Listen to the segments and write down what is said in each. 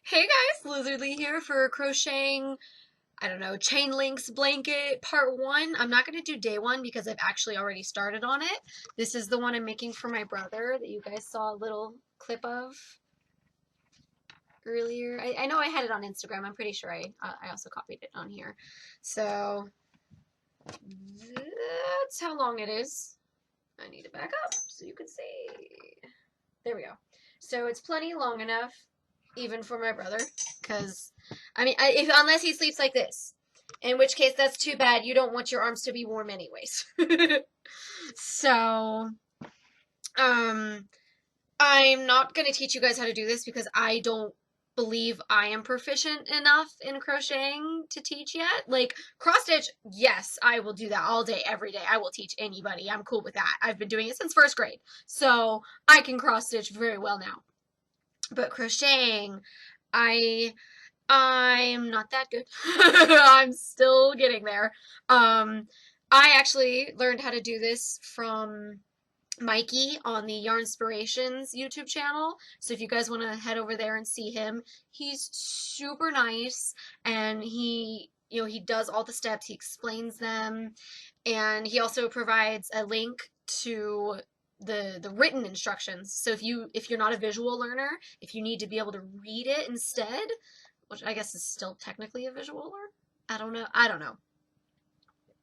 Hey guys, Lizardlea here for crocheting, I don't know, chain links blanket part one. I'm not going to do day one because I've actually already started on it. This is the one I'm making for my brother that you guys saw a little clip of earlier. I know I had it on Instagram. I'm pretty sure I also copied it on here. So that's how long it is. I need to back up so you can see. There we go. So it's plenty long enough, even for my brother, because I mean, unless he sleeps like this, in which case that's too bad. You don't want your arms to be warm anyways. So, um, I'm not gonna teach you guys how to do this because I don't believe I am proficient enough in crocheting to teach yet. Like cross stitch, yes, I will do that all day, every day. I will teach anybody. I'm cool with that. I've been doing it since first grade, so I can cross stitch very well now. But crocheting, I I'm not that good. I'm still getting there. I actually learned how to do this from Mikey on the Yarnspirations YouTube channel. So if you guys want to head over there and see him, he's super nice and he does all the steps, he explains them, and he also provides a link to the written instructions. So if you're not a visual learner, if you need to be able to read it instead, which I guess is still technically a visual learner. I don't know. I don't know.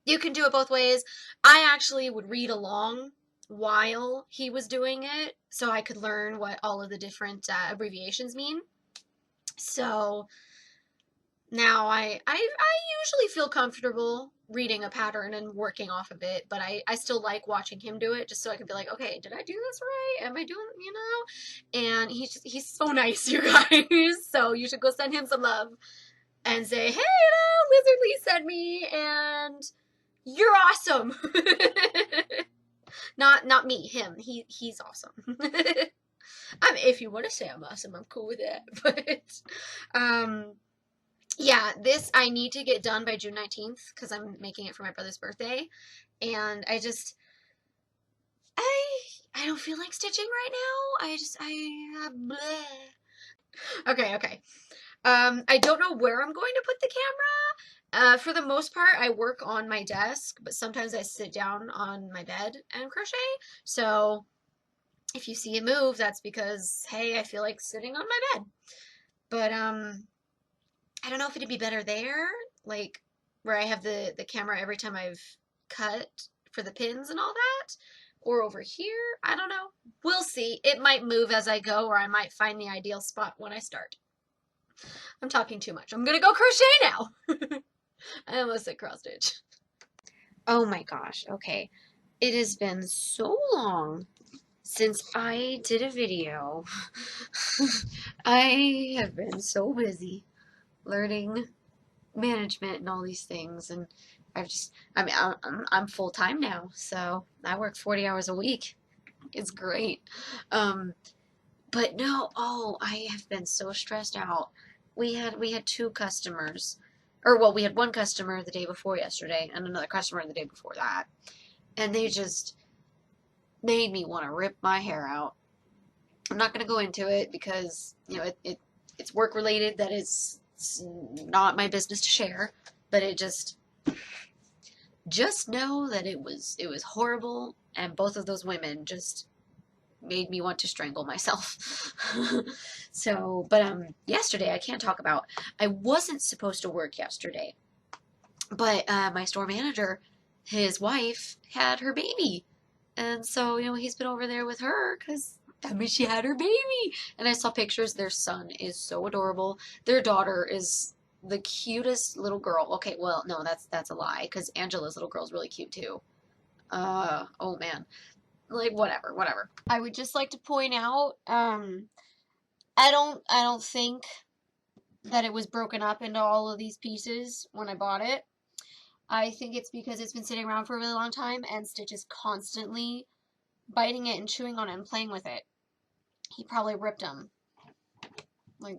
You can do it both ways. I actually would read along while he was doing it so I could learn what all of the different abbreviations mean. So now I usually feel comfortable reading a pattern and working off of it, but I still like watching him do it just so I can be like, okay, did I do this right? Am I doing? And he's so nice, you guys. So you should go send him some love and say, hey, Lizardlea sent me and you're awesome. Not me, him. He's awesome. I mean, if you want to say I'm awesome, I'm cool with that. But yeah, this I need to get done by June 19th because I'm making it for my brother's birthday, and I don't feel like stitching right now. Okay. I don't know where I'm going to put the camera. For the most part, I work on my desk, but sometimes I sit down on my bed and crochet. So if you see it move, that's because, hey, I feel like sitting on my bed. But I don't know if it'd be better there, like where I have the camera every time I've cut for the pins and all that, or over here. I don't know. We'll see. It might move as I go, or I might find the ideal spot when I start. I'm talking too much. I'm gonna go crochet now. I almost said cross stitch. Oh my gosh, okay. It has been so long since I did a video. I have been so busy learning management and all these things, and I'm full time now, so I work 40 hours a week. It's great. Um, but no, oh, I have been so stressed out. We had two customers, or well, we had one customer the day before yesterday, and another customer the day before that, and they just made me want to rip my hair out. I'm not going to go into it because it's work related. That is it's not my business to share, but it just know that it was horrible, and both of those women just made me want to strangle myself. So, but yesterday I can't talk about. I wasn't supposed to work yesterday, but my store manager, his wife had her baby, and so he's been over there with her because I mean she had her baby, and I saw pictures. Their son is so adorable. Their daughter is the cutest little girl. Okay, well no, that's a lie because Angela's little girl is really cute too. Oh man, like whatever. I would just like to point out, I don't think that it was broken up into all of these pieces when I bought it. I think it's because it's been sitting around for a really long time and Stitch is constantly biting it and chewing on it and playing with it. He probably ripped them. Like,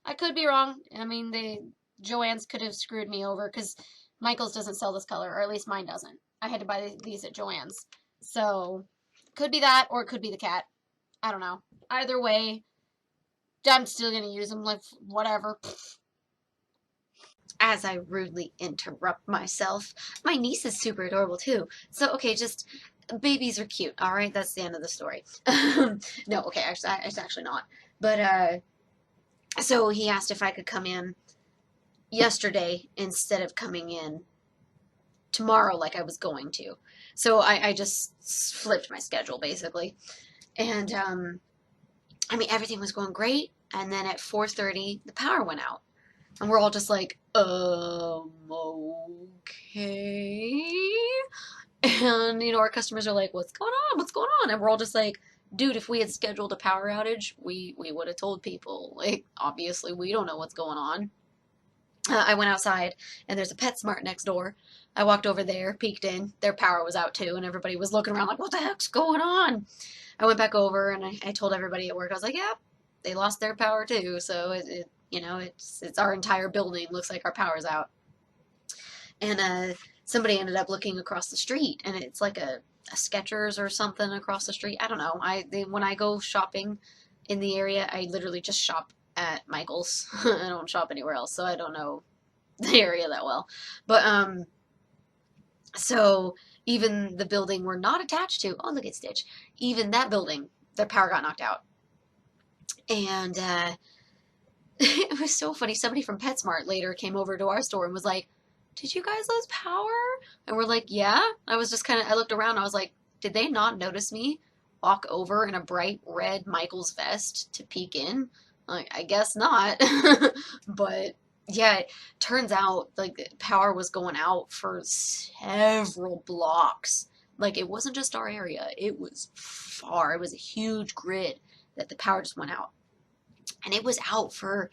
I could be wrong. I mean, Joann's could have screwed me over because Michael's doesn't sell this color, or at least mine doesn't. I had to buy these at Joann's. So, could be that, or it could be the cat. I don't know. Either way, I'm still gonna use them, like, whatever. As I rudely interrupt myself. My niece is super adorable too. So, okay, just babies are cute, all right? That's the end of the story. No, okay, actually, it's actually not. But, so he asked if I could come in yesterday instead of coming in tomorrow like I was going to. So I just flipped my schedule basically. And I mean everything was going great, and then at 4:30 the power went out. And we're all just like, okay. And you know, our customers are like, what's going on? What's going on? And we're all just like, dude, if we had scheduled a power outage, we would have told people. Like, obviously we don't know what's going on. I went outside and there's a PetSmart next door. I walked over there, peeked in. Their power was out too, and everybody was looking around like, what the heck's going on? I went back over and I told everybody at work, I was like, yeah, they lost their power too. So you know, it's our entire building looks like our power's out. And somebody ended up looking across the street, and it's like a Skechers or something across the street. I don't know. When I go shopping in the area, I literally just shop at Michael's. I don't shop anywhere else, so I don't know the area that well. But so even the building we're not attached to, oh look at Stitch, even that building, their power got knocked out. And it was so funny. Somebody from PetSmart later came over to our store and was like, did you guys lose power? And we're like, yeah. I was just kind of, I looked around, I was like, did they not notice me walk over in a bright red Michael's vest to peek in? Like, I guess not. But yeah, it turns out like the power was going out for several blocks. Like it wasn't just our area, it was far. It was a huge grid that the power just went out. And it was out for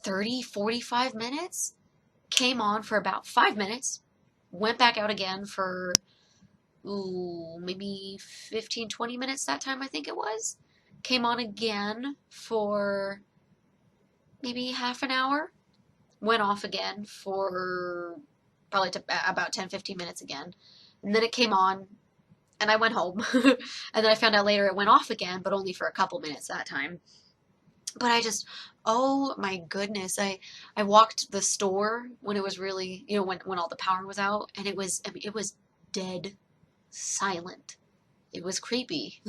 30, 45 minutes. Came on for about 5 minutes, went back out again for maybe 15, 20 minutes that time, I think it was. Came on again for maybe half an hour, went off again for probably about 10, 15 minutes again. And then it came on, and I went home. And then I found out later it went off again, but only for a couple minutes that time. But I just, oh my goodness, I walked the store when it was really, you know, when all the power was out, and it was, I mean, it was dead silent. It was creepy.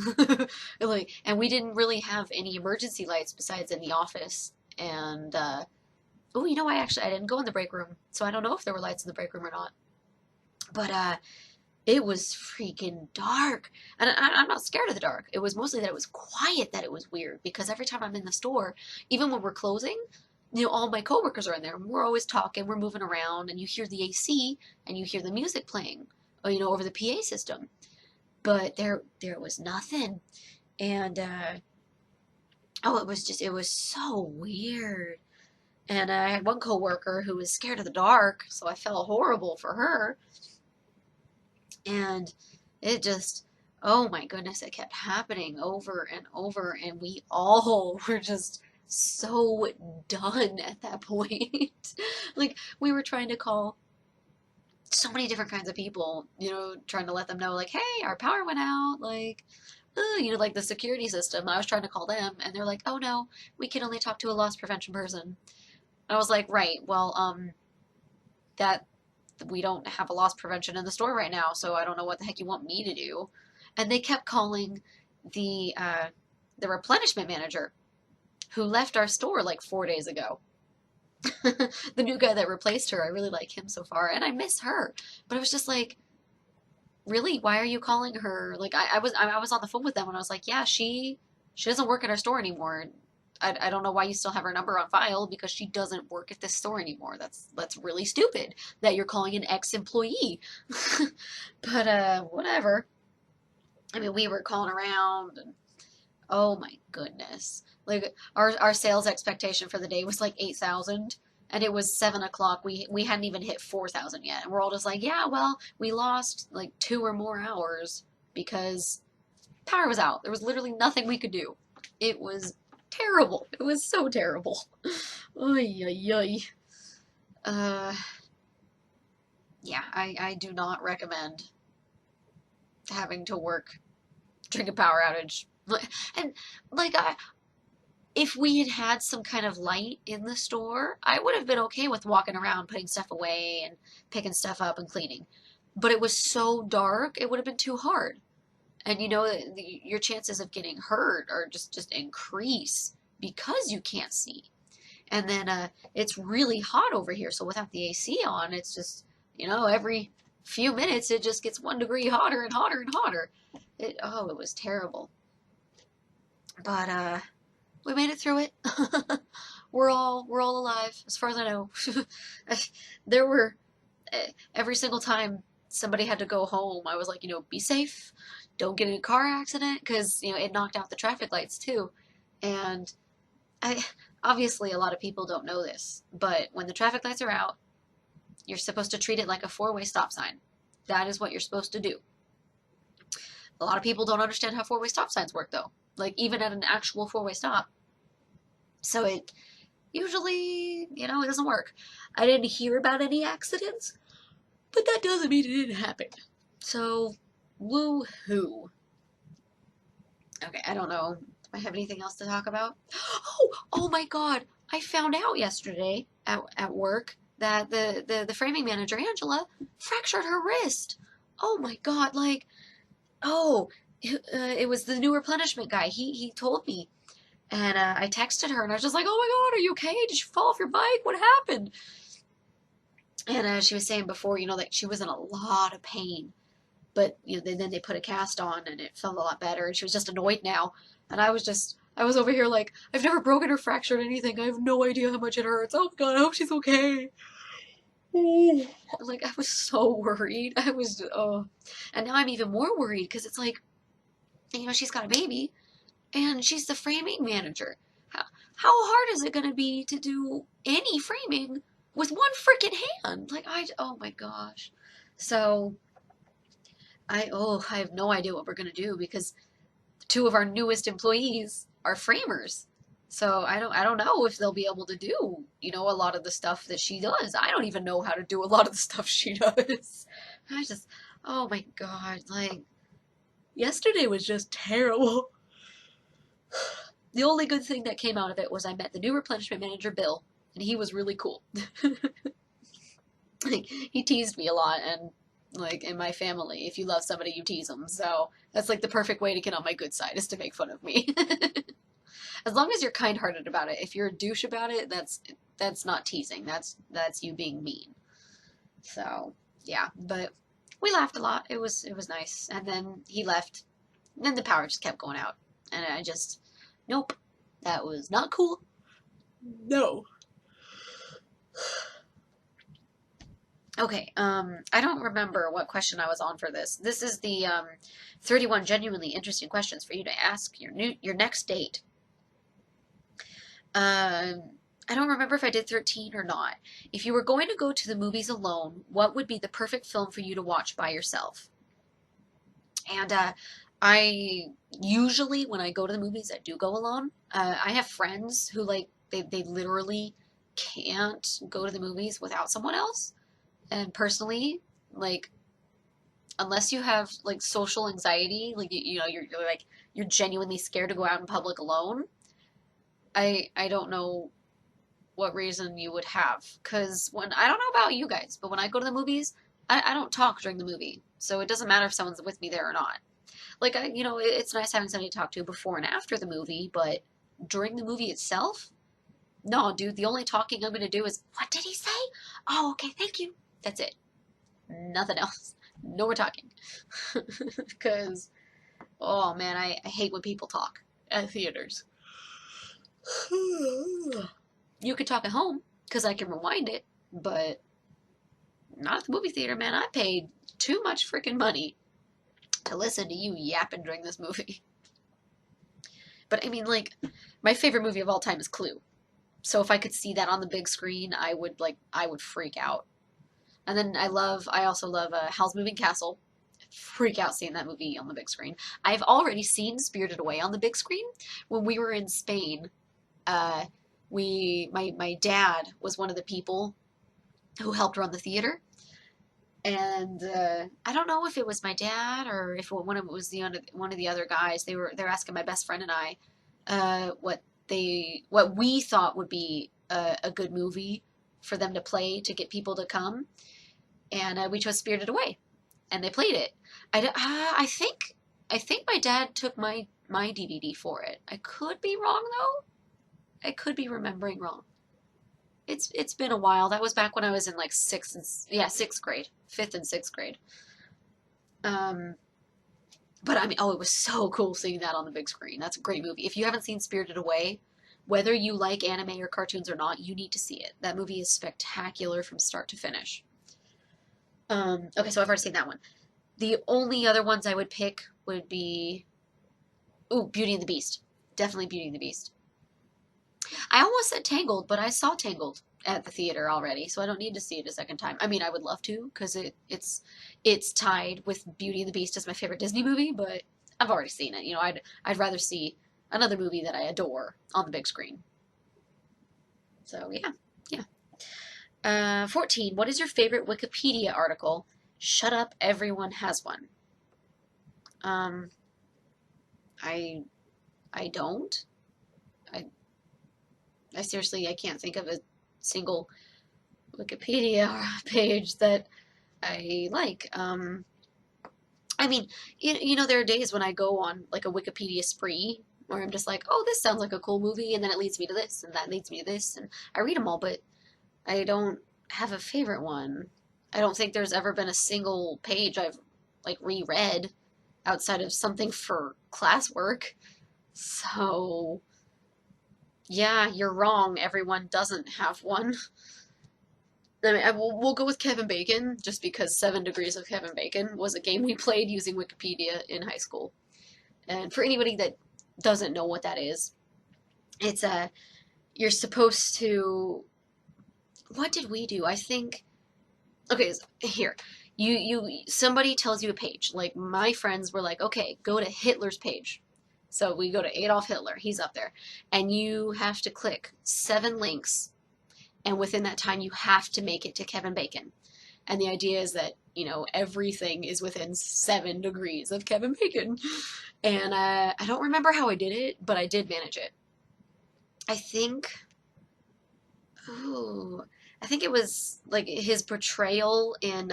Like, and we didn't really have any emergency lights besides in the office. And oh, you know, I didn't go in the break room, so I don't know if there were lights in the break room or not. But it was freaking dark. And I'm not scared of the dark. It was mostly that it was quiet that it was weird, because every time I'm in the store, even when we're closing, you know, all my coworkers are in there and we're always talking, we're moving around, and you hear the AC and you hear the music playing, you know, over the PA system. But there was nothing. And oh, it was so weird. And I had one coworker who was scared of the dark, so I felt horrible for her. And it just, oh my goodness, it kept happening over and over, and we all were just so done at that point. Like, we were trying to call so many different kinds of people, you know, trying to let them know, like, hey, our power went out, like, you know, like the security system. I was trying to call them, and they're like, oh no, we can only talk to a loss prevention person. I was like, right, well, that we don't have a loss prevention in the store right now, so I don't know what the heck you want me to do. And they kept calling the replenishment manager who left our store like 4 days ago. The new guy that replaced her, I really like him so far, and I miss her. But I was just like, really? Why are you calling her? Like I was on the phone with them and I was like, yeah, she doesn't work at our store anymore. I don't know why you still have her number on file, because she doesn't work at this store anymore. That's really stupid that you're calling an ex-employee. But whatever. I mean, we were calling around, and oh my goodness. Like our sales expectation for the day was like 8,000, and it was 7 o'clock. We hadn't even hit 4,000 yet. And we're all just like, yeah, well, we lost like 2 or more hours because power was out. There was literally nothing we could do. It was terrible. It was so terrible. Oy, oy, oy. Uh, yeah, I do not recommend having to work during a power outage. And like if we had had some kind of light in the store, I would have been okay with walking around, putting stuff away and picking stuff up and cleaning. But it was so dark, it would have been too hard. And you know, your chances of getting hurt are just increase because you can't see. And then it's really hot over here, so without the AC on, it's just, you know, every few minutes it just gets 1 degree hotter and hotter and hotter. It was terrible. But we made it through it. We're all alive, as far as I know. There were every single time somebody had to go home, I was like, you know, be safe, don't get in a car accident, because you know it knocked out the traffic lights too. And I obviously a lot of people don't know this, but when the traffic lights are out, you're supposed to treat it like a four-way stop sign. That is what you're supposed to do. A lot of people don't understand how four-way stop signs work, though. Like, even at an actual four-way stop. So it usually, you know, it doesn't work. I didn't hear about any accidents, but that doesn't mean it didn't happen. So, woo-hoo. Okay, I don't know. Do I have anything else to talk about? Oh my God. I found out yesterday at work that the framing manager, Angela, fractured her wrist. Oh my God, like, oh, it was the new replenishment guy. He told me. And I texted her and I was just like, oh my God, are you okay? Did you fall off your bike? What happened? And she was saying before, you know, that she was in a lot of pain. But, you know, then they put a cast on and it felt a lot better. And she was just annoyed now. And I was over here like, I've never broken or fractured anything. I have no idea how much it hurts. Oh my God, I hope she's okay. Like, I was so worried. And now I'm even more worried because it's like, you know, she's got a baby and she's the framing manager. How hard is it going to be to do any framing with one freaking hand? Like, oh my gosh. So, I have no idea what we're going to do because two of our newest employees are framers. So I don't know if they'll be able to do, you know, a lot of the stuff that she does. I don't even know how to do a lot of the stuff she does. Oh my God, like, yesterday was just terrible. The only good thing that came out of it was I met the new replenishment manager, Bill, and he was really cool. Like, he teased me a lot, and like in my family, if you love somebody, you tease them. So that's like the perfect way to get on my good side is to make fun of me. As long as you're kind-hearted about it. If you're a douche about it, that's not teasing. That's you being mean. So yeah, but we laughed a lot. It was nice. And then he left. And then the power just kept going out, and I just nope, that was not cool. No. Okay, I don't remember what question I was on for this. This is the 31 genuinely interesting questions for you to ask your next date. I don't remember if I did 13 or not. If you were going to go to the movies alone, what would be the perfect film for you to watch by yourself? And I usually, when I go to the movies, I do go alone. I have friends who, like, they literally can't go to the movies without someone else. And personally, like, unless you have like social anxiety, like you know, you're genuinely scared to go out in public alone, I don't know what reason you would have. Because I don't know about you guys, but when I go to the movies, I don't talk during the movie. So it doesn't matter if someone's with me there or not. Like, you know, it's nice having somebody to talk to before and after the movie, but during the movie itself, no, dude, the only talking I'm going to do is, what did he say? Oh, okay, thank you. That's it. Nothing else. No more talking. Because, oh man, I hate when people talk at theaters. You could talk at home, because I can rewind it, but not at the movie theater, man. I paid too much freaking money to listen to you yapping during this movie. But I mean, like, my favorite movie of all time is Clue. So if I could see that on the big screen, I would freak out. And then I also love Howl's Moving Castle. Freak out seeing that movie on the big screen. I've already seen Spirited Away on the big screen. When we were in Spain, my dad was one of the people who helped run the theater. And I don't know if it was my dad or if one of it was one of the other guys. They're asking my best friend and I what what we thought would be a good movie for them to play to get people to come, and we chose Spirited Away, and they played it. I think my dad took my DVD for it. I could be wrong though. I could be remembering wrong. It's been a while. That was back when I was in like sixth grade, fifth and sixth grade. Um, but I mean, oh, it was so cool seeing that on the big screen. That's a great movie. If you haven't seen Spirited Away, whether you like anime or cartoons or not, you need to see it. That movie is spectacular from start to finish. Okay, so I've already seen that one. The only other ones I would pick would be, ooh, Beauty and the Beast. Definitely Beauty and the Beast. I almost said Tangled, but I saw Tangled at the theater already, so I don't need to see it a second time. I mean, I would love to because it's tied with Beauty and the Beast as my favorite Disney movie, but I've already seen it. You know, I'd rather see another movie that I adore on the big screen. So yeah, yeah. 14. What is your favorite Wikipedia article? Shut up, everyone has one. Um, I I don't. I I seriously I can't think of a single Wikipedia page that I like. I mean, there are days when I go on like a Wikipedia spree where I'm just like, oh, this sounds like a cool movie, and then it leads me to this, and that leads me to this, and I read them all, but I don't have a favorite one. I don't think there's ever been a single page I've like reread outside of something for classwork. So, yeah, you're wrong. Everyone doesn't have one. I mean, we'll go with Kevin Bacon just because 7 Degrees of Kevin Bacon was a game we played using Wikipedia in high school. And for anybody that doesn't know what that is, it's you're supposed to, what did we do? I think, okay, here. Somebody tells you a page. Like my friends were like, okay, go to Hitler's page. So we go to Adolf Hitler. He's up there. And you have to click 7 links, and within that time you have to make it to Kevin Bacon. And the idea is that, everything is within 7 degrees of Kevin Bacon. And I don't remember how I did it, but I did manage it. I think, ooh, I think it was like his portrayal in,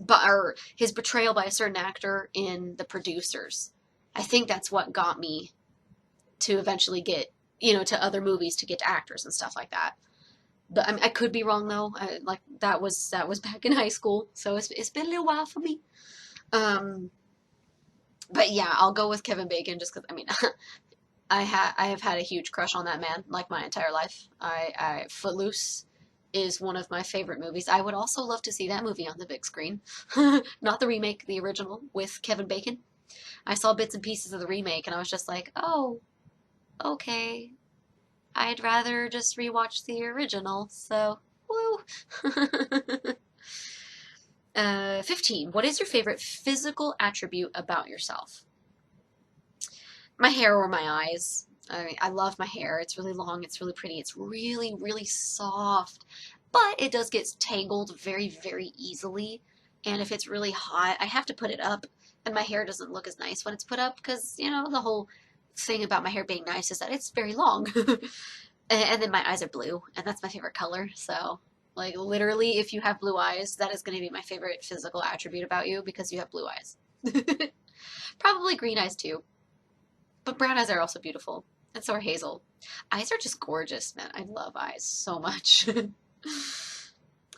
or his portrayal by a certain actor in The Producers. I think that's what got me to eventually get, to other movies to get to actors and stuff like that. But I could be wrong though. Like that was back in high school, so it's been a little while for me. Um, but yeah, I'll go with Kevin Bacon just because I mean, I have had a huge crush on that man like my entire life. Footloose is one of my favorite movies. I would also love to see that movie on the big screen, not the remake, the original with Kevin Bacon. I saw bits and pieces of the remake and I was just like, oh, okay. I'd rather just rewatch the original, so woo. 15. What is your favorite physical attribute about yourself? My hair or my eyes. I mean, I love my hair. It's really long, it's really pretty, it's really, really soft, but it does get tangled very, very easily. And if it's really hot, I have to put it up, and my hair doesn't look as nice when it's put up because, the whole thing about my hair being nice is that it's very long. And then my eyes are blue, and that's my favorite color. So, like, literally, if you have blue eyes, that is going to be my favorite physical attribute about you because you have blue eyes. Probably green eyes too, but brown eyes are also beautiful, and so are hazel. Eyes are just gorgeous, man. I love eyes so much.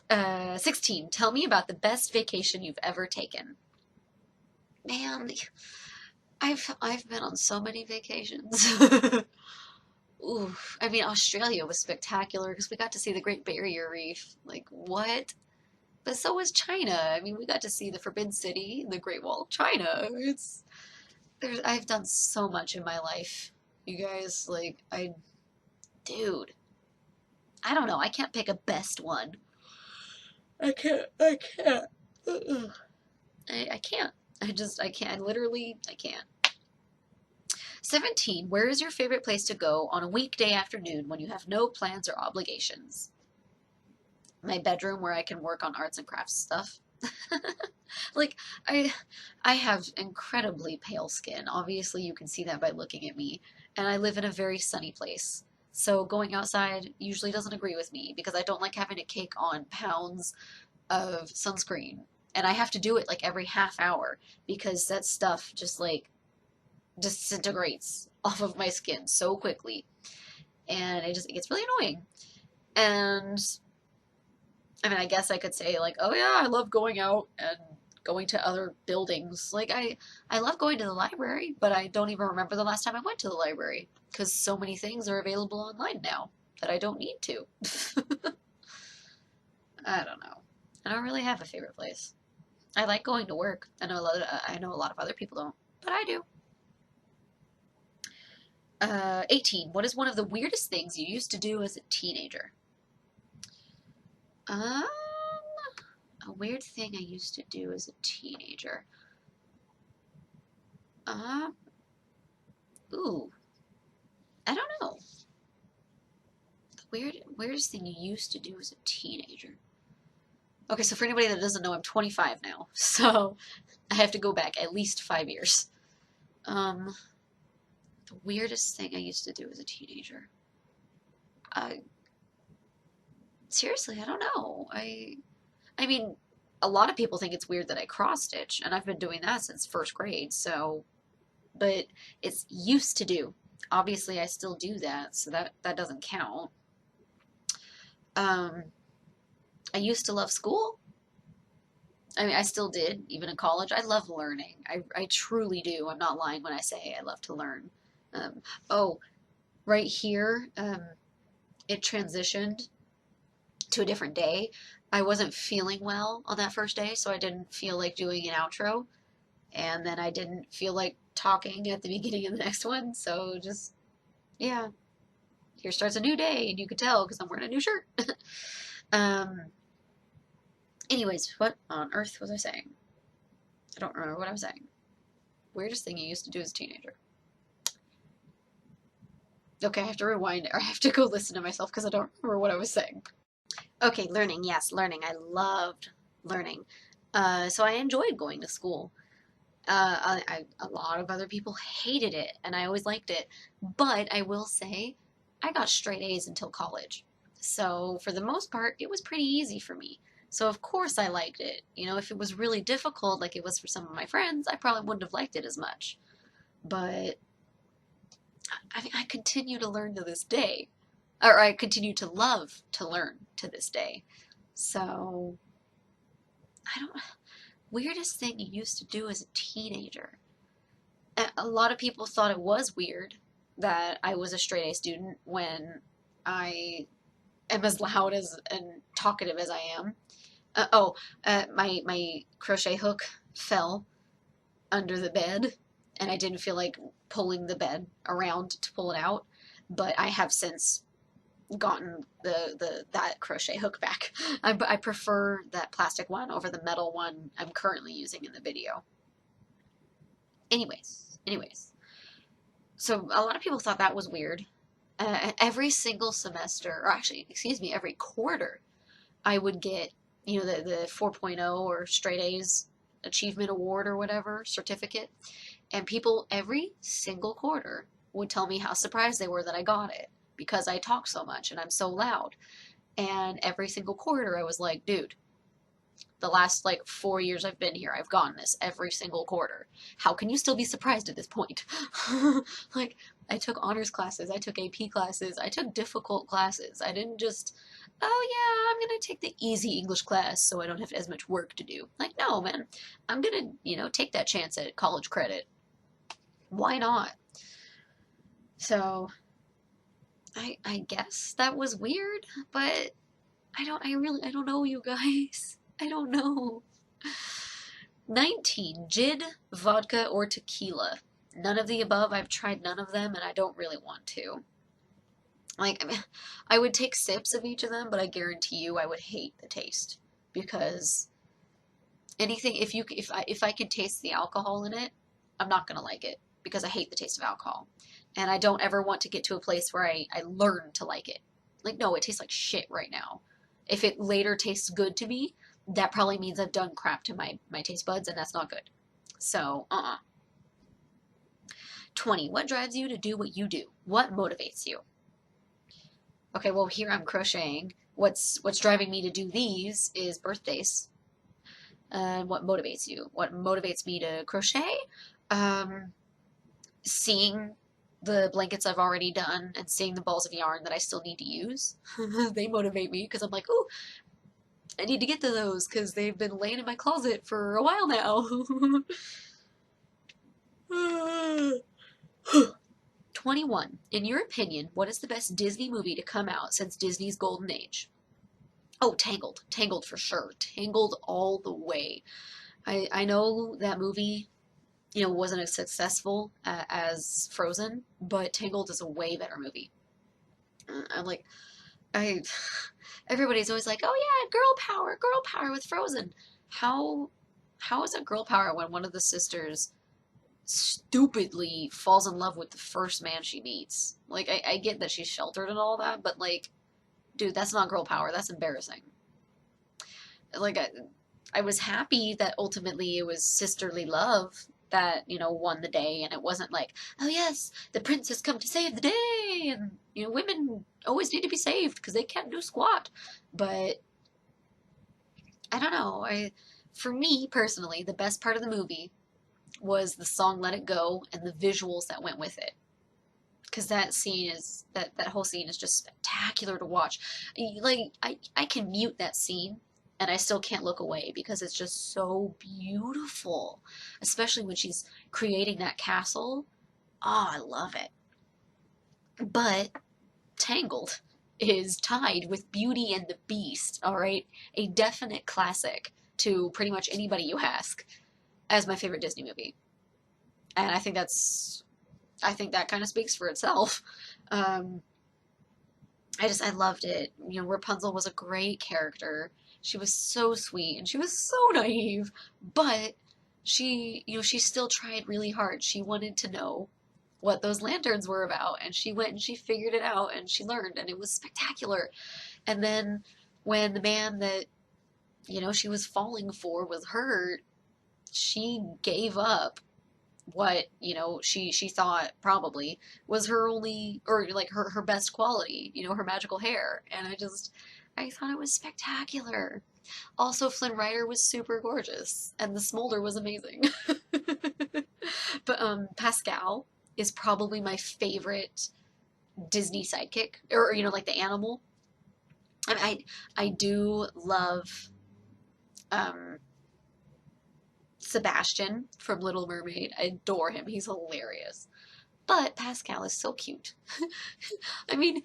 16. Tell me about the best vacation you've ever taken. Man, I've been on so many vacations. Ooh, I mean, Australia was spectacular because we got to see the Great Barrier Reef. Like, what? But so was China. I mean, we got to see the Forbidden City, the Great Wall of China. I've done so much in my life. You guys, like, dude, I don't know. I can't pick a best one. I can't. Uh-uh. I can't. I can't. I can't. 17. Where is your favorite place to go on a weekday afternoon when you have no plans or obligations? My bedroom where I can work on arts and crafts stuff. Like, I have incredibly pale skin. Obviously, you can see that by looking at me. and I live in a very sunny place. So going outside usually doesn't agree with me because I don't like having to cake on pounds of sunscreen. And I have to do it like every half hour because that stuff just like disintegrates off of my skin so quickly. And it gets really annoying. And I mean, I guess I could say like, oh yeah, I love going out and going to other buildings. Like I love going to the library, but I don't even remember the last time I went to the library because so many things are available online now that I don't need to. I don't know. I don't really have a favorite place. I like going to work. I know a lot of other people don't, but I do. 18. What is one of the weirdest things you used to do as a teenager? Um, a weird thing I used to do as a teenager. Um, ooh, I don't know. The weirdest thing you used to do as a teenager. Okay, so for anybody that doesn't know, I'm 25 now, so I have to go back at least 5 years. Um, the weirdest thing I used to do as a teenager. I seriously, I don't know. I mean, a lot of people think it's weird that I cross stitch, and I've been doing that since first grade, so but it's used to do. Obviously, I still do that, so that doesn't count. Um, I used to love school. I mean, I still did, even in college. I love learning. I truly do. I'm not lying when I say I love to learn. Um, oh, right here, it transitioned to a different day. I wasn't feeling well on that first day, so I didn't feel like doing an outro. And then I didn't feel like talking at the beginning of the next one, so just, yeah, here starts a new day, and you could tell because I'm wearing a new shirt. um, anyways, what on earth was I saying? I don't remember what I was saying. Weirdest thing you used to do as a teenager. Okay, I have to rewind, or I have to go listen to myself because I don't remember what I was saying. Okay, learning, yes, learning. I loved learning. So I enjoyed going to school. A lot of other people hated it, and I always liked it. But I will say, I got straight A's until college. So for the most part, it was pretty easy for me. So of course I liked it. You know, if it was really difficult, like it was for some of my friends, I probably wouldn't have liked it as much. But I mean, I continue to learn to this day, or I continue to love to learn to this day. So I don't. Weirdest thing you used to do as a teenager. A lot of people thought it was weird that I was a straight A student when I am as loud as and talkative as I am. My crochet hook fell under the bed, and I didn't feel like pulling the bed around to pull it out. But I have since gotten the that crochet hook back. I prefer that plastic one over the metal one I'm currently using in the video. Anyways, so a lot of people thought that was weird. Every single semester, or actually, excuse me, every quarter, I would get, you know, the 4.0 or straight A's achievement award or whatever certificate. And people every single quarter would tell me how surprised they were that I got it because I talk so much and I'm so loud. And every single quarter I was like, dude, the last like 4 years I've been here, I've gotten this every single quarter. How can you still be surprised at this point? Like, I took honors classes, I took AP classes, I took difficult classes. I didn't just, oh yeah, I'm gonna take the easy English class so I don't have as much work to do. Like, no, man, I'm gonna, take that chance at college credit. Why not? So, I guess that was weird, but I don't know, you guys. I don't know. 19. Gin, vodka, or tequila. None of the above. I've tried none of them, and I don't really want to. Like, I mean, I would take sips of each of them, but I guarantee you I would hate the taste because anything if I could taste the alcohol in it, I'm not gonna like it because I hate the taste of alcohol, and I don't ever want to get to a place where I learn to like it. Like, no, it tastes like shit right now. If it later tastes good to me, that probably means I've done crap to my taste buds, and that's not good. So, 20. What drives you to do what you do? What motivates you? Okay, well, here I'm crocheting. What's driving me to do these is birthdays. And what motivates you? What motivates me to crochet? Um, Seeing the blankets I've already done and seeing the balls of yarn that I still need to use. They motivate me because I'm like, oh, I need to get to those because they've been laying in my closet for a while now. 21. In your opinion, what is the best Disney movie to come out since Disney's golden age? Oh, Tangled. Tangled for sure. Tangled all the way. I know that movie, wasn't as successful as Frozen, but Tangled is a way better movie. I'm like, I, everybody's always like, oh yeah, girl power with Frozen. How, how is it girl power when one of the sisters stupidly falls in love with the first man she meets? Like, I get that she's sheltered and all that, but like, dude, that's not girl power. That's embarrassing. Like, I was happy that ultimately it was sisterly love that, won the day, and it wasn't like, oh yes, the prince has come to save the day, and, women always need to be saved because they can't do squat. But I don't know. For me personally, the best part of the movie was the song Let It Go and the visuals that went with it. Because that whole scene is just spectacular to watch. Like, I can mute that scene and I still can't look away because it's just so beautiful. Especially when she's creating that castle. Oh, I love it. But Tangled is tied with Beauty and the Beast, all right? A definite classic to pretty much anybody you ask as my favorite Disney movie. And I think that kind of speaks for itself. Um, I loved it. Rapunzel was a great character. She was so sweet and she was so naive, but she still tried really hard. She wanted to know what those lanterns were about, and she went and she figured it out and she learned, and it was spectacular. And then when the man that, she was falling for was hurt, she gave up what she thought probably was her only, or like her best quality, her magical hair. And I thought it was spectacular. Also, Flynn Rider was super gorgeous and the smolder was amazing. But Pascal is probably my favorite Disney sidekick, or like the animal. I do love um Sebastian from Little Mermaid. I adore him. He's hilarious. But Pascal is so cute. I mean,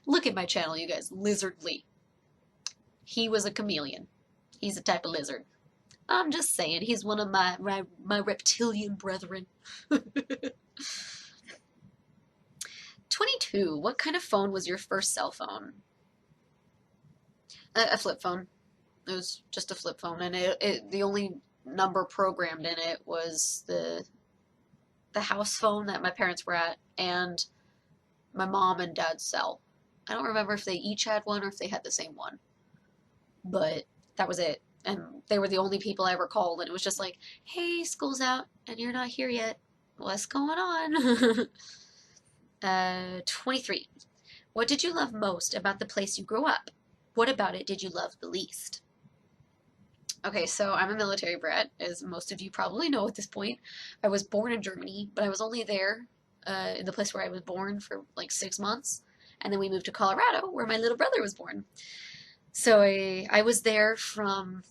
look at my channel, you guys. Lizardlea. He was a chameleon. He's a type of lizard. I'm just saying, he's one of my reptilian brethren. 22. What kind of phone was your first cell phone? A flip phone. It was just a flip phone, and the only number programmed in it was the house phone that my parents were at and my mom and dad's cell. I don't remember if they each had one or if they had the same one, but that was it. And they were the only people I ever called, and it was just like, hey, school's out and you're not here yet. What's going on? 23. What did you love most about the place you grew up? What about it did you love the least? Okay, so I'm a military brat, as most of you probably know at this point. I was born in Germany, but I was only there in the place where I was born for like 6 months. And then we moved to Colorado, where my little brother was born. So I was there from,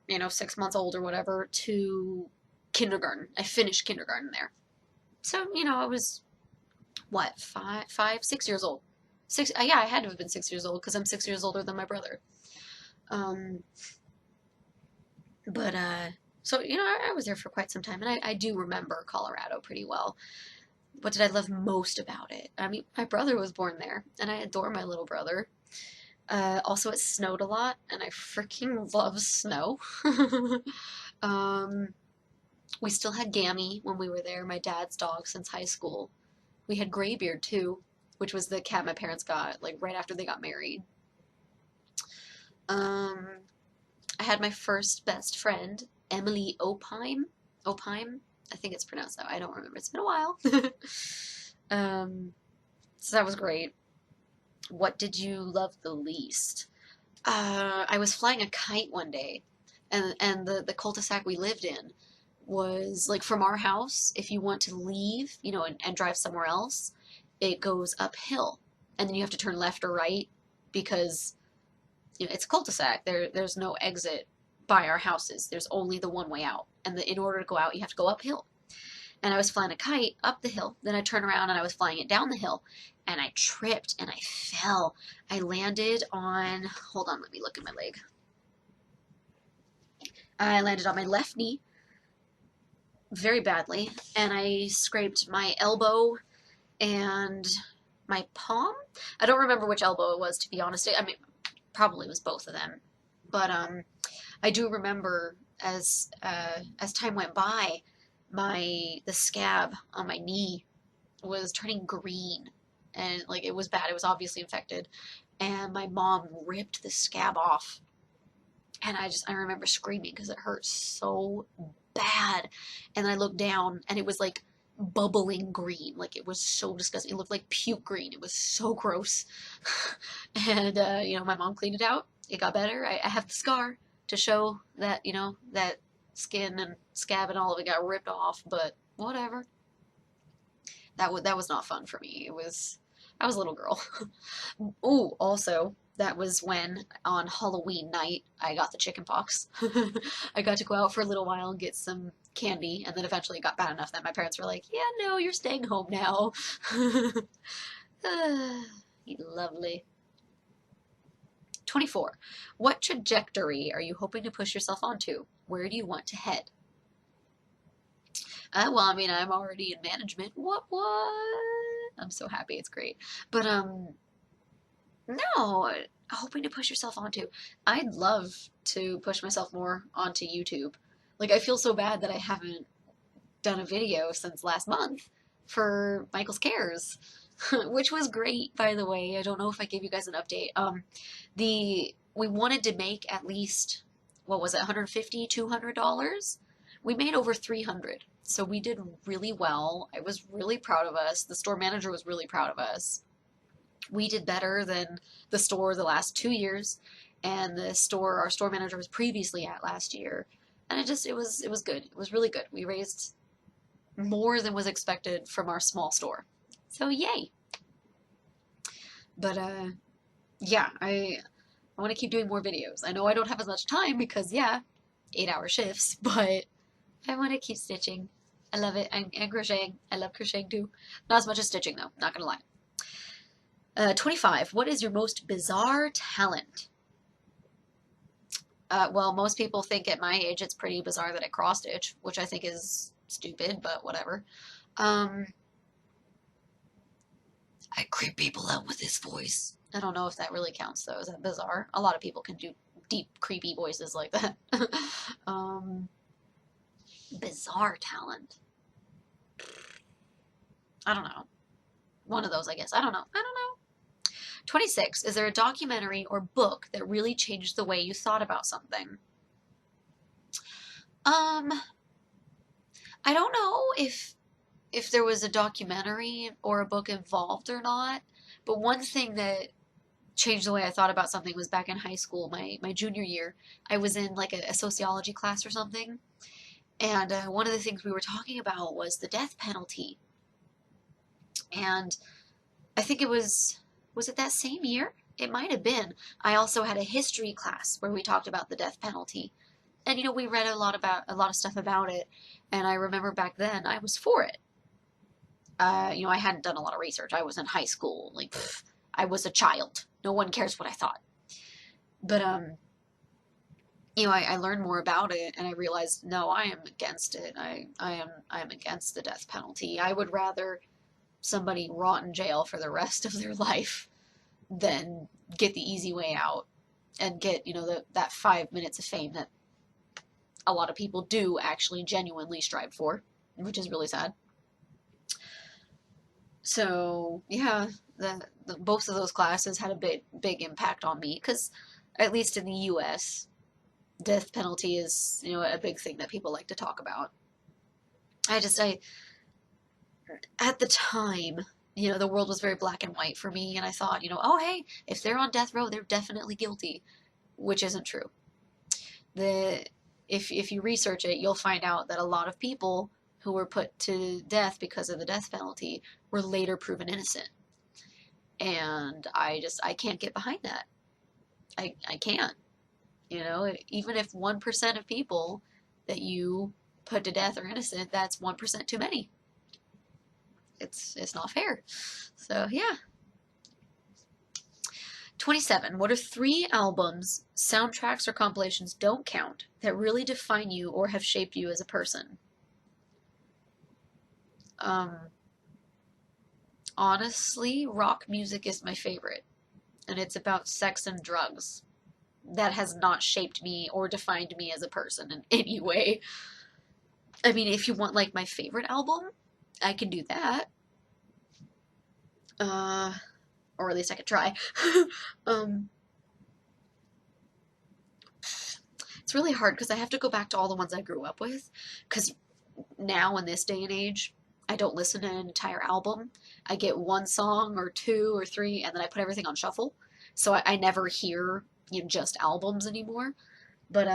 6 months old or whatever to kindergarten. I finished kindergarten there. So, I was, what, 6 years old. Yeah, I had to have been 6 years old because I'm 6 years older than my brother. But so I was there for quite some time, and I do remember Colorado pretty well. What did I love most about it? I mean, my brother was born there, and I adore my little brother. Also, it snowed a lot, and I freaking love snow. We still had Gammy when we were there, my dad's dog, since high school. We had Graybeard too, which was the cat my parents got like right after they got married. I had my first best friend, Emily Opime. Opime. I think it's pronounced that way. I don't remember. It's been a while. So that was great. What did you love the least? I was flying a kite one day, and the cul-de-sac we lived in was like from our house. If you want to leave, and drive somewhere else, it goes uphill, and then you have to turn left or right because it's a cul-de-sac. There's no exit by our houses. There's only the one way out, and in order to go out, you have to go uphill. And I was flying a kite up the hill. Then I turned around and I was flying it down the hill, and I tripped and I fell. I landed on, hold on, let me look at my leg. I landed on my left knee very badly, and I scraped my elbow and my palm. I don't remember which elbow it was, to be honest. I mean, probably was both of them. But I do remember as time went by, the scab on my knee was turning green, and like it was bad. It was obviously infected, and my mom ripped the scab off, and I remember screaming because it hurt so bad. And I looked down, and it was like bubbling green. Like it was so disgusting. It looked like puke green. It was so gross. And my mom cleaned it out. It got better. I have the scar to show that that skin and scab and all of it got ripped off. But whatever. That was not fun for me. I was a little girl. Ooh, also, that was when on Halloween night I got the chicken pox. I got to go out for a little while and get some candy, and then eventually it got bad enough that my parents were like, "Yeah, no, you're staying home now." Lovely. 24. What trajectory are you hoping to push yourself onto? Where do you want to head? Well, I mean, I'm already in management. What? I'm so happy. It's great. But, no, hoping to push yourself onto. I'd love to push myself more onto YouTube. Like, I feel so bad that I haven't done a video since last month for Michael's Cares, which was great, by the way. I don't know if I gave you guys an update. We wanted to make at least, what was it, $150, $200? We made over 300. So we did really well. I was really proud of us. The store manager was really proud of us. We did better than the store the last 2 years, and the store our store manager was previously at last year. And it was good. It was really good. We raised more than was expected from our small store. So yay. But yeah, I want to keep doing more videos. I know I don't have as much time because 8-hour shifts, but I want to keep stitching. I love it. And crocheting. I love crocheting too. Not as much as stitching though, not gonna lie. 25. What is your most bizarre talent? Well, most people think at my age it's pretty bizarre that I cross stitch, which I think is stupid, but whatever. I creep people out with this voice. I don't know if that really counts though. Is that bizarre? A lot of people can do deep, creepy voices like that. Bizarre talent. I don't know. One of those, I guess. I don't know. 26. Is there a documentary or book that really changed the way you thought about something? I don't know if there was a documentary or a book involved or not, but one thing that changed the way I thought about something was back in high school, my junior year. I was in like a sociology class or something, and one of the things we were talking about was the death penalty. And I think it was it that same year? It might have been. I also had a history class where we talked about the death penalty. And we read a lot of stuff about it, and I remember back then I was for it. I hadn't done a lot of research. I was in high school. Like, I was a child. No one cares what I thought. But I learned more about it, and I realized, no, I am against it. I am against the death penalty. I would rather somebody rot in jail for the rest of their life than get the easy way out and get, that 5 minutes of fame that a lot of people do actually genuinely strive for, which is really sad. So, yeah, the both of those classes had a big impact on me because, at least in the U.S., death penalty is, a big thing that people like to talk about. I at the time, the world was very black and white for me, and I thought, oh hey, if they're on death row, they're definitely guilty, which isn't true. The if you research it, you'll find out that a lot of people who were put to death because of the death penalty were later proven innocent. And I can't get behind that. I can't. Even if 1% of people that you put to death are innocent, that's 1% too many. It's not fair. So yeah. 27. What are 3 albums, soundtracks, or compilations don't count that really define you or have shaped you as a person? Um, Honestly, rock music is my favorite, and it's about sex and drugs. That has not shaped me or defined me as a person in any way. I mean, if you want like my favorite album, I can do that. Or at least I could try. um, it's really hard because I have to go back to all the ones I grew up with. Because now in this day and age, I don't listen to an entire album. I get 1 song or 2 or 3, and then I put everything on shuffle. So I never hear just albums anymore. But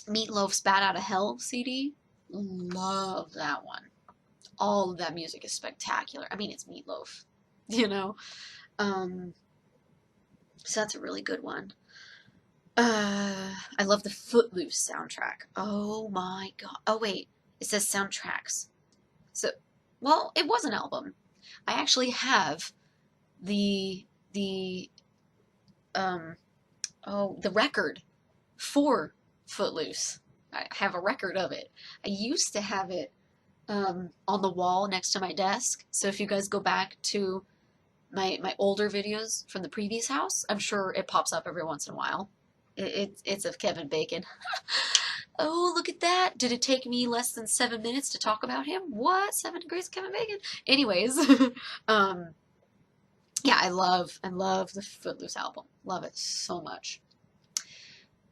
Meatloaf's "Bat Out of Hell" CD, love that one. All of that music is spectacular. I mean, it's Meatloaf, you know. Um, so that's a really good one. I love the Footloose soundtrack. Oh my god. Oh wait, it says soundtracks. So, well, it was an album. I actually have the um the record for Footloose. I have a record of it. I used to have it on the wall next to my desk. So if you guys go back to my older videos from the previous house, I'm sure it pops up every once in a while. It's of Kevin Bacon. Oh, look at that. Did it take me less than 7 minutes to talk about him? What? 7 degrees of Kevin Bacon? Anyways, um, yeah, I love the Footloose album. Love it so much.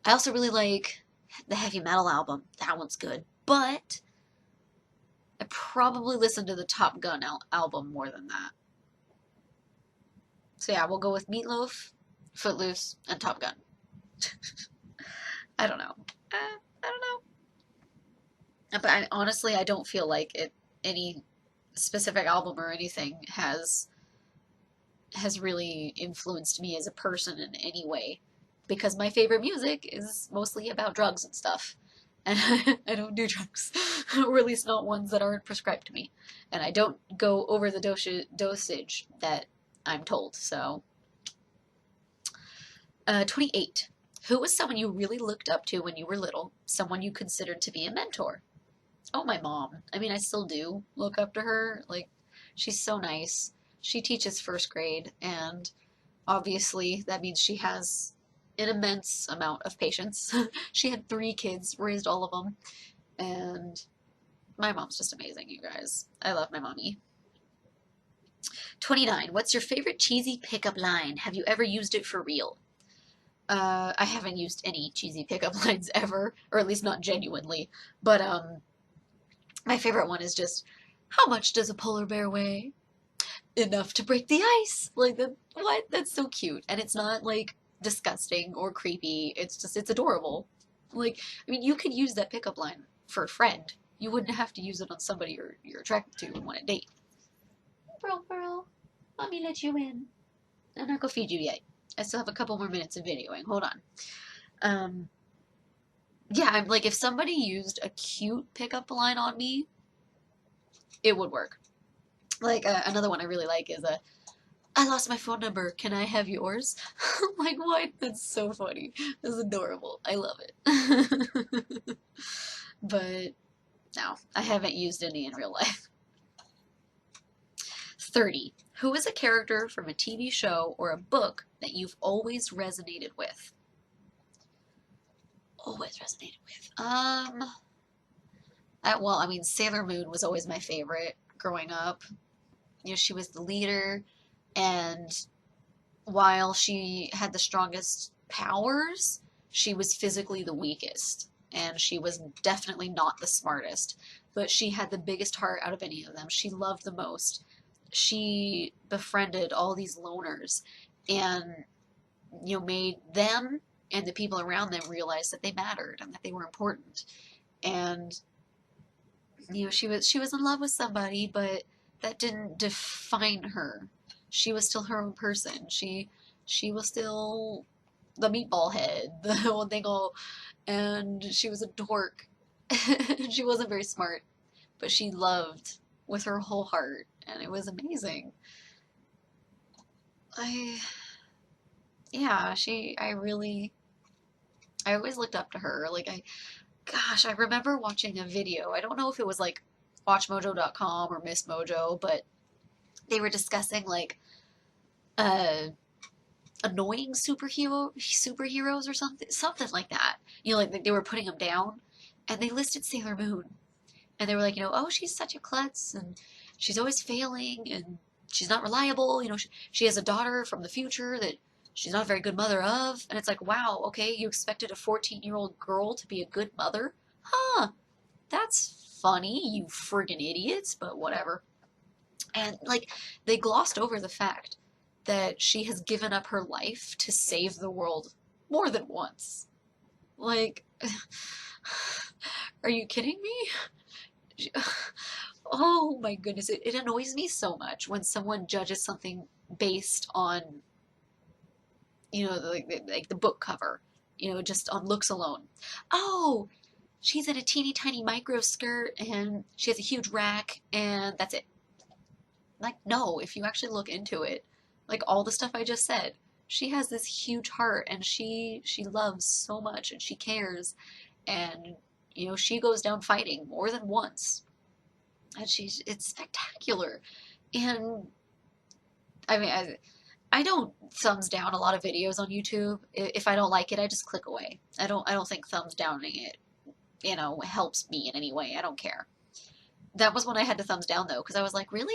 I also really like the heavy metal album. That one's good. But I probably listened to the Top Gun album more than that. So yeah, we'll go with Meatloaf, Footloose, and Top Gun. I don't know. I don't know. But honestly, I don't feel like any specific album or anything has really influenced me as a person in any way, because my favorite music is mostly about drugs and stuff. And I don't do drugs, or at least not ones that aren't prescribed to me. And I don't go over the dosage that I'm told. So, 28. Who was someone you really looked up to when you were little? Someone you considered to be a mentor? Oh, my mom. I mean, I still do look up to her. Like, she's so nice. She teaches 1st grade, and obviously that means she has an immense amount of patience. She had 3 kids, raised all of them, and my mom's just amazing, you guys. I love my mommy. 29. What's your favorite cheesy pickup line? Have you ever used it for real? I haven't used any cheesy pickup lines ever, or at least not genuinely. But my favorite one is just, how much does a polar bear weigh? Enough to break the ice. Like, what? That's so cute. And it's not like disgusting or creepy. It's adorable. Like, I mean, you could use that pickup line for a friend. You wouldn't have to use it on somebody you're attracted to and want to date. Pearl, let me let you in. I'm not gonna feed you yet. I still have a couple more minutes of videoing. Hold on. Yeah, I'm like, if somebody used a cute pickup line on me, it would work. Like, another one I really like is I lost my phone number. Can I have yours? Like, what? That's so funny. That's adorable. I love it. But no, I haven't used any in real life. 30. Who is a character from a TV show or a book that you've always resonated with? Always resonated with. Well, I mean, Sailor Moon was always my favorite growing up. She was the leader, and while she had the strongest powers, she was physically the weakest, and she was definitely not the smartest. but she had the biggest heart out of any of them. She loved the most. She befriended all these loners and, made them and the people around them realize that they mattered and that they were important. And, she was in love with somebody, but that didn't define her. She was still her own person. She was still the meatball head, the one thing all, and she was a dork. She wasn't very smart, but she loved with her whole heart, and it was amazing. I, yeah, I always looked up to her. Gosh, I remember watching a video. I don't know if it was like WatchMojo.com or Miss Mojo, but they were discussing uh, annoying superheroes or something like that. Like they were putting them down, and they listed Sailor Moon, and they were like, oh, she's such a klutz, and she's always failing, and she's not reliable. She has a daughter from the future that she's not a very good mother of, and it's like, wow, okay, you expected a 14-year-old girl to be a good mother? Huh, that's funny, you friggin' idiots, but whatever. And they glossed over the fact that she has given up her life to save the world more than once. Like, are you kidding me? Oh my goodness, it annoys me so much when someone judges something based on, like the book cover, just on looks alone. Oh, she's in a teeny tiny micro skirt and she has a huge rack and that's it. Like, no, if you actually look into it, like all the stuff I just said, she has this huge heart and she loves so much and she cares and she goes down fighting more than once. And it's spectacular. And I mean, I don't thumbs down a lot of videos on YouTube. If I don't like it, I just click away. I don't think thumbs downing it, helps me in any way. I don't care. That was when I had to thumbs down though, because I was like, really?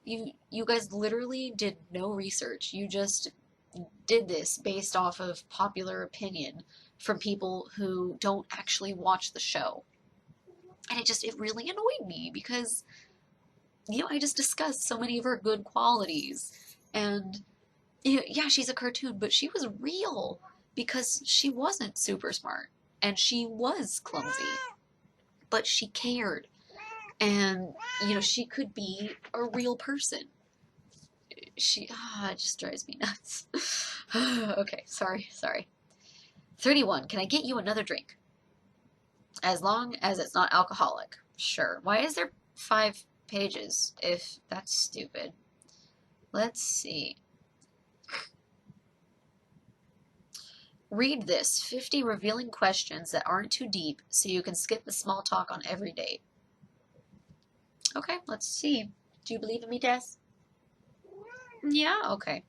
You guys literally did no research. You just did this based off of popular opinion from people who don't actually watch the show. And it really annoyed me because, I just discussed so many of her good qualities. And, yeah, she's a cartoon, but she was real because she wasn't super smart and she was clumsy, but she cared. And, she could be a real person. It just drives me nuts. Okay, sorry. 31. Can I get you another drink? As long as it's not alcoholic. Sure. Why is there 5 pages if that's stupid? Let's see. Read this. 50 revealing questions that aren't too deep so you can skip the small talk on every date. Okay, let's see. Do you believe in me, Tess? Yeah, okay.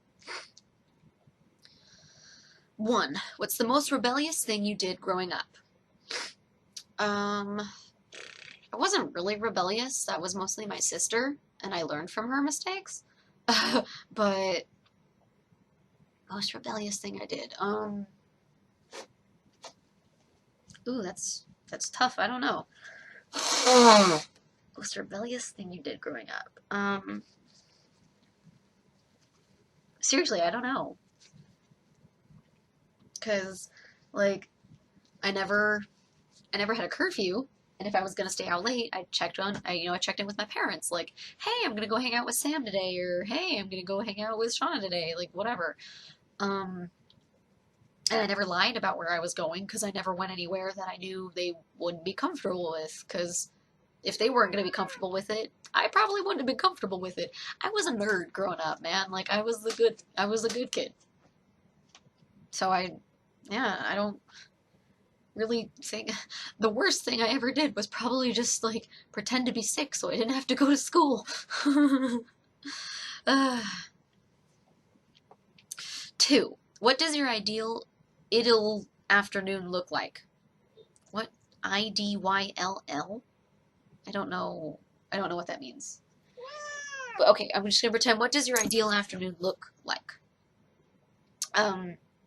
1. What's the most rebellious thing you did growing up? I wasn't really rebellious. That was mostly my sister, and I learned from her mistakes. But most rebellious thing I did. Ooh, that's tough. I don't know. Most rebellious thing you did growing up. Seriously, I don't know. Cause I never had a curfew, and if I was gonna stay out late, I checked in with my parents, like, hey, I'm gonna go hang out with Sam today, or hey, I'm gonna go hang out with Shauna today, like whatever. And I never lied about where I was going because I never went anywhere that I knew they wouldn't be comfortable with. Because if they weren't gonna be comfortable with it, I probably wouldn't have been comfortable with it. I was a nerd growing up, man. Like I was a good kid. So I don't really think the worst thing I ever did was probably just pretend to be sick so I didn't have to go to school. 2. What does your ideal afternoon look like? What? IDYLL? I don't know what that means. But okay, I'm just gonna pretend. What does your ideal afternoon look like?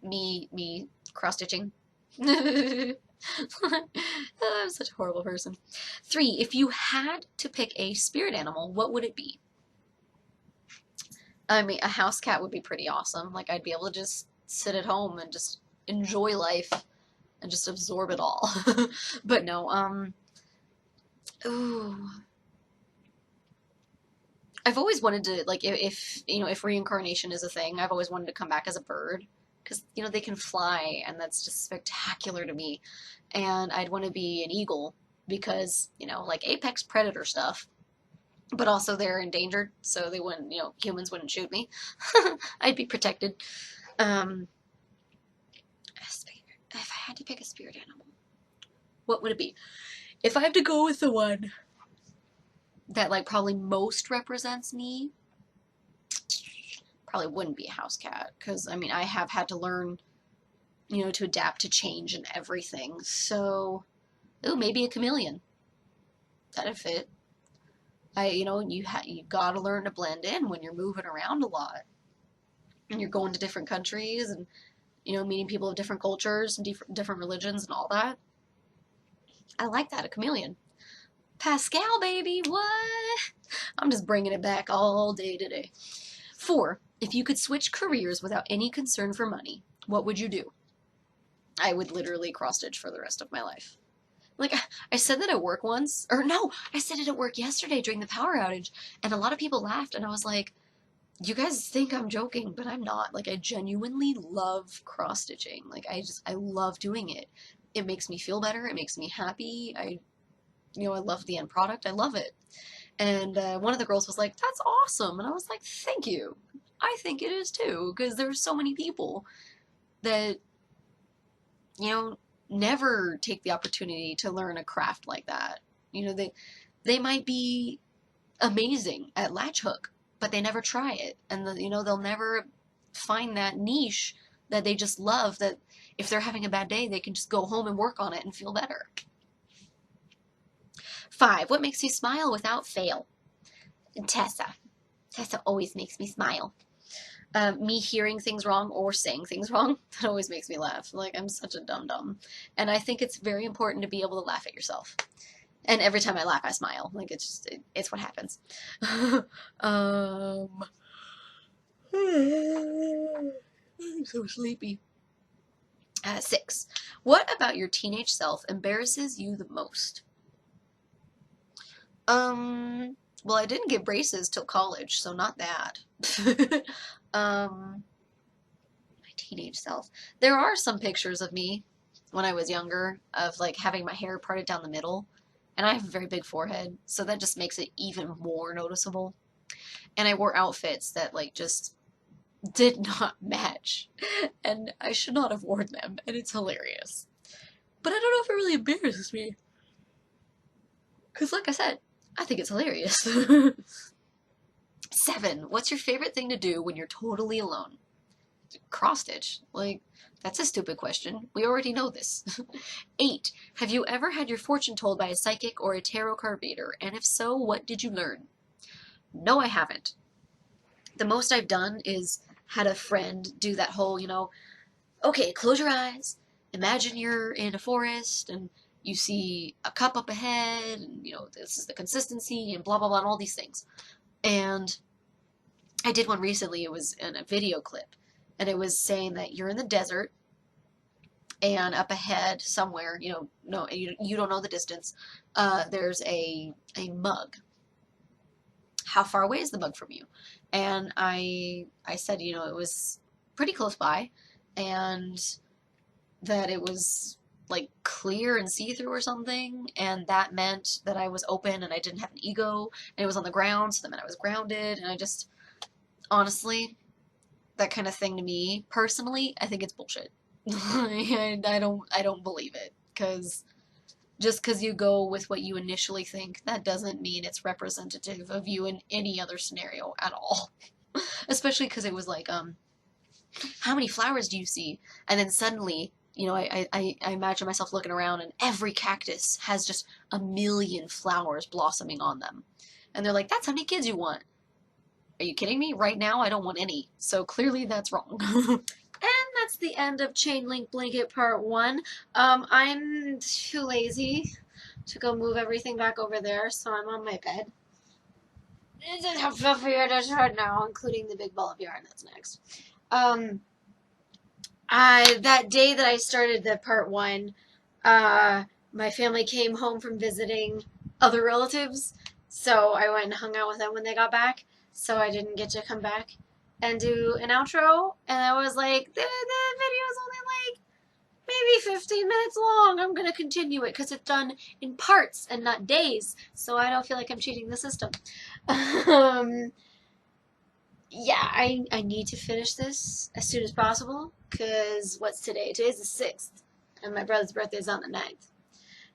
Me cross stitching. I'm such a horrible person. 3, if you had to pick a spirit animal, what would it be? I mean, a house cat would be pretty awesome. Like, I'd be able to just sit at home and just enjoy life and just absorb it all. But no, ooh. I've always wanted to, like, if, you know, if reincarnation is a thing, I've always wanted to come back as a bird. Because, you know, they can fly, and that's just spectacular to me. And I'd want to be an eagle because, you know, like apex predator stuff. But also they're endangered, so they wouldn't, you know, humans wouldn't shoot me. I'd be protected. Um, if I had to pick a spirit animal, what would it be? If I have to go with the one that like probably most represents me, probably wouldn't be a house cat because I mean I have had to learn, you know, to adapt to change and everything. So, oh, maybe a chameleon. That'd fit. You know, you gotta learn to blend in when you're moving around a lot and you're going to different countries and you know meeting people of different cultures and different religions and all that. I like that, a chameleon. Pascal, baby, what? I'm just bringing it back all day today. 4, if you could switch careers without any concern for money, what would you do? I would literally cross stitch for the rest of my life. Like, I said that at work once, or no, I said it at work yesterday during the power outage, and a lot of people laughed, and I was like, you guys think I'm joking, but I'm not. Like, I genuinely love cross stitching. Like, I love doing it. It makes me feel better. It makes me happy. You know, I love the end product. I love it. And one of the girls was like, that's awesome. And I was like, thank you. I think it is too, because there's so many people that, you know, never take the opportunity to learn a craft like that. You know, they might be amazing at latch hook, but they never try it. And, you know, they'll never find that niche that they just love, that if they're having a bad day, they can just go home and work on it and feel better. 5, what makes you smile without fail? Tessa. Tessa always makes me smile. Me hearing things wrong or saying things wrong, that always makes me laugh. Like, I'm such a dum-dum. And I think it's very important to be able to laugh at yourself. And every time I laugh, I smile. Like, it's just, it's what happens. I'm so sleepy. 6, what about your teenage self embarrasses you the most? Well, I didn't get braces till college, so not that. My teenage self. There are some pictures of me when I was younger of like having my hair parted down the middle, and I have a very big forehead, so that just makes it even more noticeable. And I wore outfits that like just did not match, and I should not have worn them, and it's hilarious. But I don't know if it really embarrasses me. Because, like I said, I think it's hilarious. 7, what's your favorite thing to do when you're totally alone? Cross stitch. Like, that's a stupid question. We already know this. 8, have you ever had your fortune told by a psychic or a tarot card reader? And if so, what did you learn? No, I haven't. The most I've done is had a friend do that whole, you know, okay, close your eyes, imagine you're in a forest, and you see a cup up ahead, and, you know, this is the consistency, and blah, blah, blah, and all these things. And I did one recently, it was in a video clip, and it was saying that you're in the desert, and up ahead somewhere, you know, no, you don't know the distance, there's a mug. How far away is the mug from you? And I said, you know, it was pretty close by, and that it was like clear and see-through or something, and that meant that I was open and I didn't have an ego, and it was on the ground, so that meant I was grounded, and I just, honestly, that kind of thing to me, personally, I think it's bullshit. I don't believe it, because just because you go with what you initially think, that doesn't mean it's representative of you in any other scenario at all. Especially because it was like, how many flowers do you see? And then suddenly, you know, I imagine myself looking around and every cactus has just a million flowers blossoming on them. And they're like, that's how many kids you want. Are you kidding me? Right now, I don't want any. So clearly that's wrong. And that's the end of Chain Link Blanket Part 1. I'm too lazy to go move everything back over there, so I'm on my bed. This is how fluffy it is right now, including the big ball of yarn that's next. That day that I started the Part 1, my family came home from visiting other relatives, so I went and hung out with them when they got back, so I didn't get to come back and do an outro, and I was like, the video's only like maybe 15 minutes long. I'm gonna continue it because it's done in parts and not days, so I don't feel like I'm cheating the system. Yeah, I need to finish this as soon as possible because what's today? Today's the 6th, and my brother's birthday is on the 9th.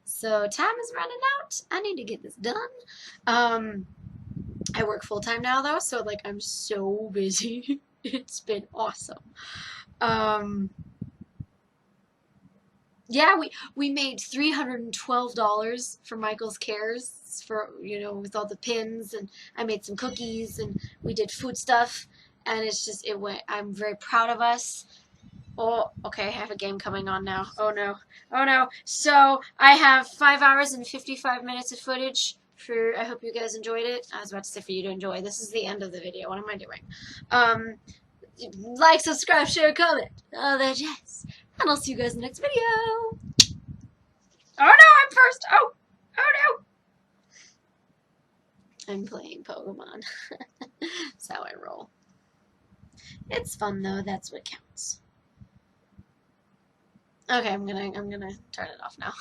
So time is running out. I need to get this done. I work full time now though, so like I'm so busy. It's been awesome. Yeah, we made $312 for Michael's Cares for with all the pins, and I made some cookies and we did food stuff, and it's just it went. I'm very proud of us. Oh, okay, I have a game coming on now. Oh no. Oh no. So I have 5 hours and 55 minutes of footage for I hope you guys enjoyed it. I was about to say for you to enjoy. This is the end of the video. What am I doing? Like, subscribe, share, comment. All that jazz. And I'll see you guys in the next video. Oh no, I'm first. Oh no. I'm playing Pokemon. That's how I roll. It's fun though, that's what counts. Okay, I'm gonna turn it off now.